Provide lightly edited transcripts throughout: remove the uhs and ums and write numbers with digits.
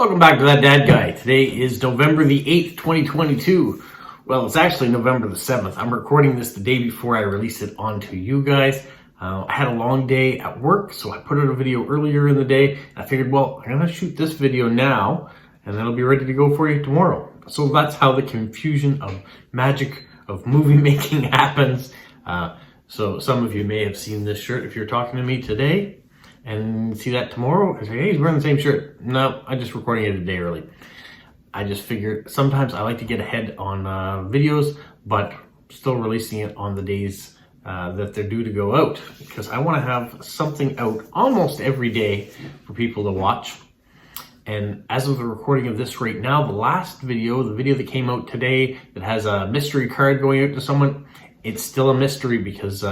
Welcome back to That Dad Guy. Today is November the 8th, 2022. Well, it's actually November the 7th. I'm recording this the day before I release it onto you guys. I had a long day at work, so I put out a video earlier in the day. I figured, well, I'm going to shoot this video now, and then it'll be ready to go for you tomorrow. So that's how the confusion of magic of movie making happens. So some of you may have seen this shirt if you're talking to me today. And see that tomorrow, I say, hey, he's wearing the same shirt. No, I'm just recording it a day early. I just figured sometimes I like to get ahead on videos, but still releasing it on the days that they're due to go out, because I want to have something out almost every day for people to watch. And as of the recording of this right now, the last video, the video that came out today that has a mystery card going out to someone, it's still a mystery because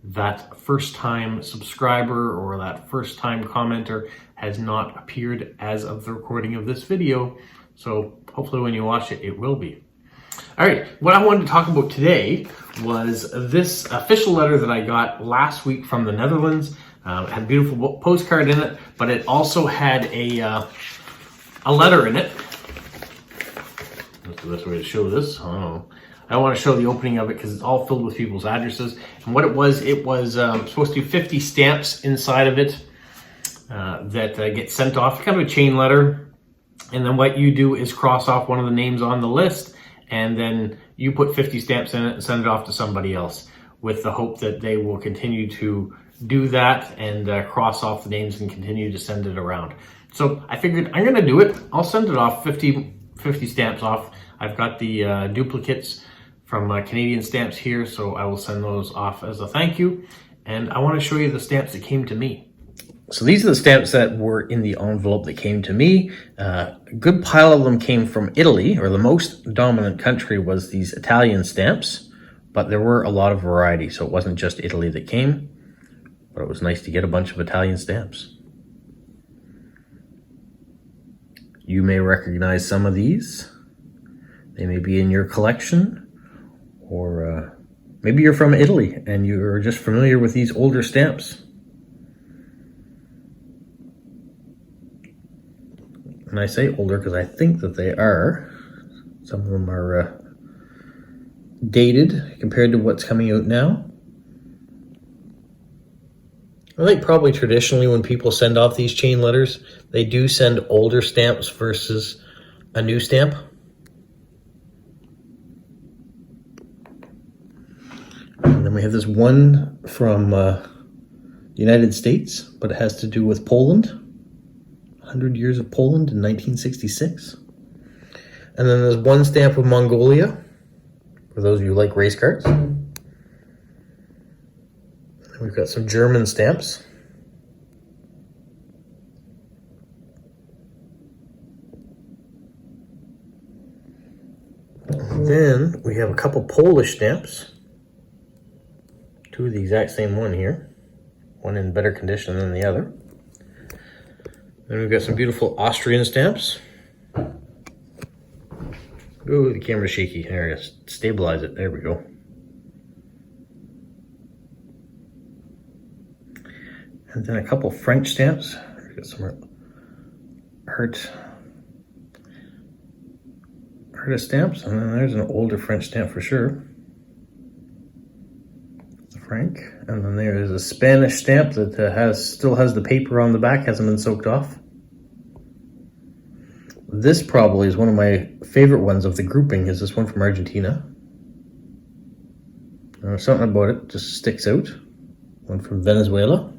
that first time subscriber or that first time commenter has not appeared as of the recording of this video. So hopefully when you watch it, it will be. All right, what I wanted to talk about today was this official letter that I got last week from the Netherlands. It had a beautiful postcard in it, but it also had a letter in it. That's the best way to show this. Oh. I don't want to show the opening of it because it's all filled with people's addresses. And what it was supposed to be 50 stamps inside of it that get sent off, kind of a chain letter. And then what you do is cross off one of the names on the list, and then you put 50 stamps in it and send it off to somebody else with the hope that they will continue to do that and cross off the names and continue to send it around. So I figured I'm going to do it. I'll send it off, 50 stamps off. I've got the duplicates from Canadian stamps here, so I will send those off as a thank you. And I want to show you the stamps that came to me. So these are the stamps that were in the envelope that came to me. A good pile of them came from Italy, or the most dominant country was these Italian stamps, but there were a lot of variety, so it wasn't just Italy that came, but it was nice to get a bunch of Italian stamps. You may recognize some of these. They may be in your collection. Or maybe you're from Italy and you're just familiar with these older stamps. And I say older because I think that they are. Some of them are dated compared to what's coming out now. I think probably traditionally when people send off these chain letters, they do send older stamps versus a new stamp. And then we have this one from the United States, but it has to do with Poland. 100 years of Poland in 1966. And then there's one stamp of Mongolia, for those of you who like race cards. And we've got some German stamps. And then we have a couple Polish stamps. Two of the exact same one here. One in better condition than the other. Then we've got some beautiful Austrian stamps. Ooh, the camera's shaky. There it is. Stabilize it. There we go. And then a couple French stamps. We've got some art stamps. And then there's an older French stamp for sure. Frank. And then there is a Spanish stamp that still has the paper on the back, hasn't been soaked off. This probably is one of my favorite ones of the grouping, is this one from Argentina. Something about it just sticks out. One from Venezuela.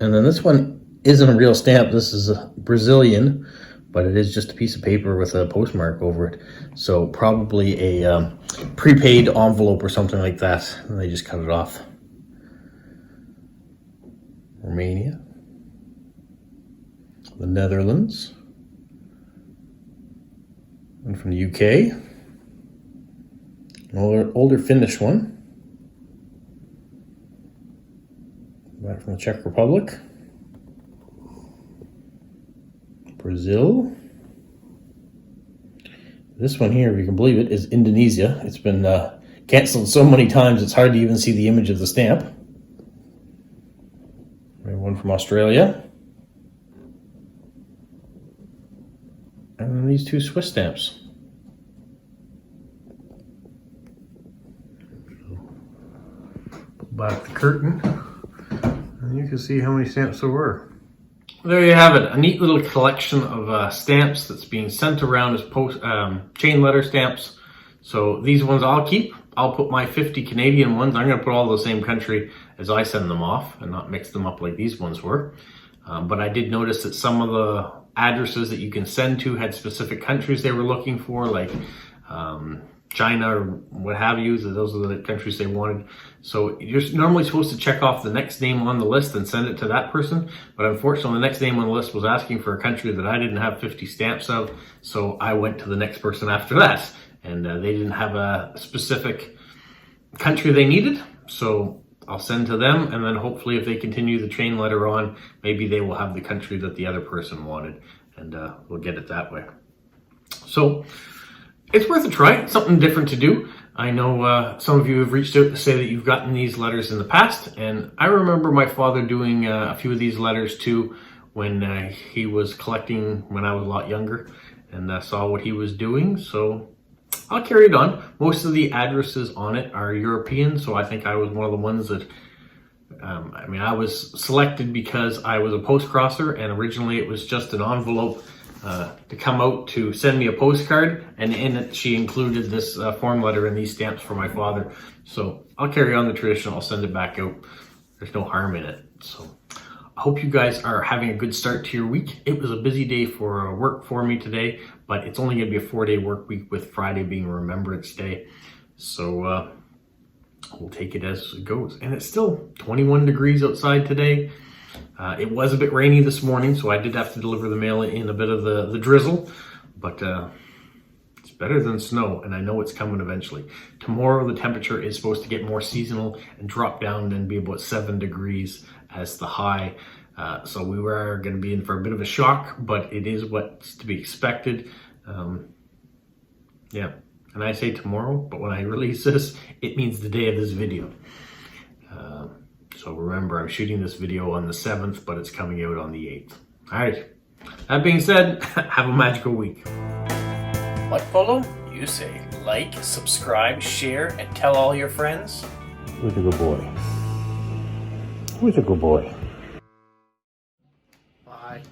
And then this one isn't a real stamp. This is a Brazilian, but it is just a piece of paper with a postmark over it. So probably a prepaid envelope or something like that. And they just cut it off. Romania. The Netherlands. And from the UK. An older Finnish one. Back from the Czech Republic. Brazil. This one here, if you can believe it, is Indonesia. It's been canceled so many times it's hard to even see the image of the stamp. We have one from Australia. and these 2 Swiss stamps. Pull back the curtain, and you can see how many stamps there were. There you have it, a neat little collection of stamps that's being sent around as chain letter stamps. So these ones I'll keep. I'll put my 50 Canadian ones. I'm going to put all the same country as I send them off and not mix them up like these ones were. But I did notice that some of the addresses that you can send to had specific countries they were looking for, like China or what have you. So those are the countries they wanted. So you're normally supposed to check off the next name on the list and send it to that person. But unfortunately, the next name on the list was asking for a country that I didn't have 50 stamps of. So I went to the next person after that. And they didn't have a specific country they needed. So I'll send to them. And then hopefully if they continue the chain letter on, maybe they will have the country that the other person wanted. And we'll get it that way. So it's worth a try. It's something different to do. I know some of you have reached out to say that you've gotten these letters in the past. And I remember my father doing a few of these letters too when he was collecting when I was a lot younger. And saw what he was doing. So I'll carry it on. Most of the addresses on it are European, so I think I was one of the ones that, I was selected because I was a post crosser, and originally it was just an envelope to come out to send me a postcard, and in it she included this form letter and these stamps for my father. So I'll carry on the tradition. I'll send it back out. There's no harm in it. So I hope you guys are having a good start to your week. It was a busy day for work for me today, but it's only going to be a 4-day work week with Friday being Remembrance Day. So we'll take it as it goes. And it's still 21 degrees outside today. It was a bit rainy this morning, so I did have to deliver the mail in a bit of the drizzle, but it's better than snow, and I know it's coming eventually. Tomorrow the temperature is supposed to get more seasonal and drop down and be about 7 degrees as the high. So we were going to be in for a bit of a shock, but it is what's to be expected. Yeah, and I say tomorrow, but when I release this, it means the day of this video. So remember, I'm shooting this video on the 7th, but it's coming out on the 8th. All right, that being said, have a magical week. What, Polo? You say like, subscribe, share, and tell all your friends? Who's a good boy? Who's a good boy? Bye.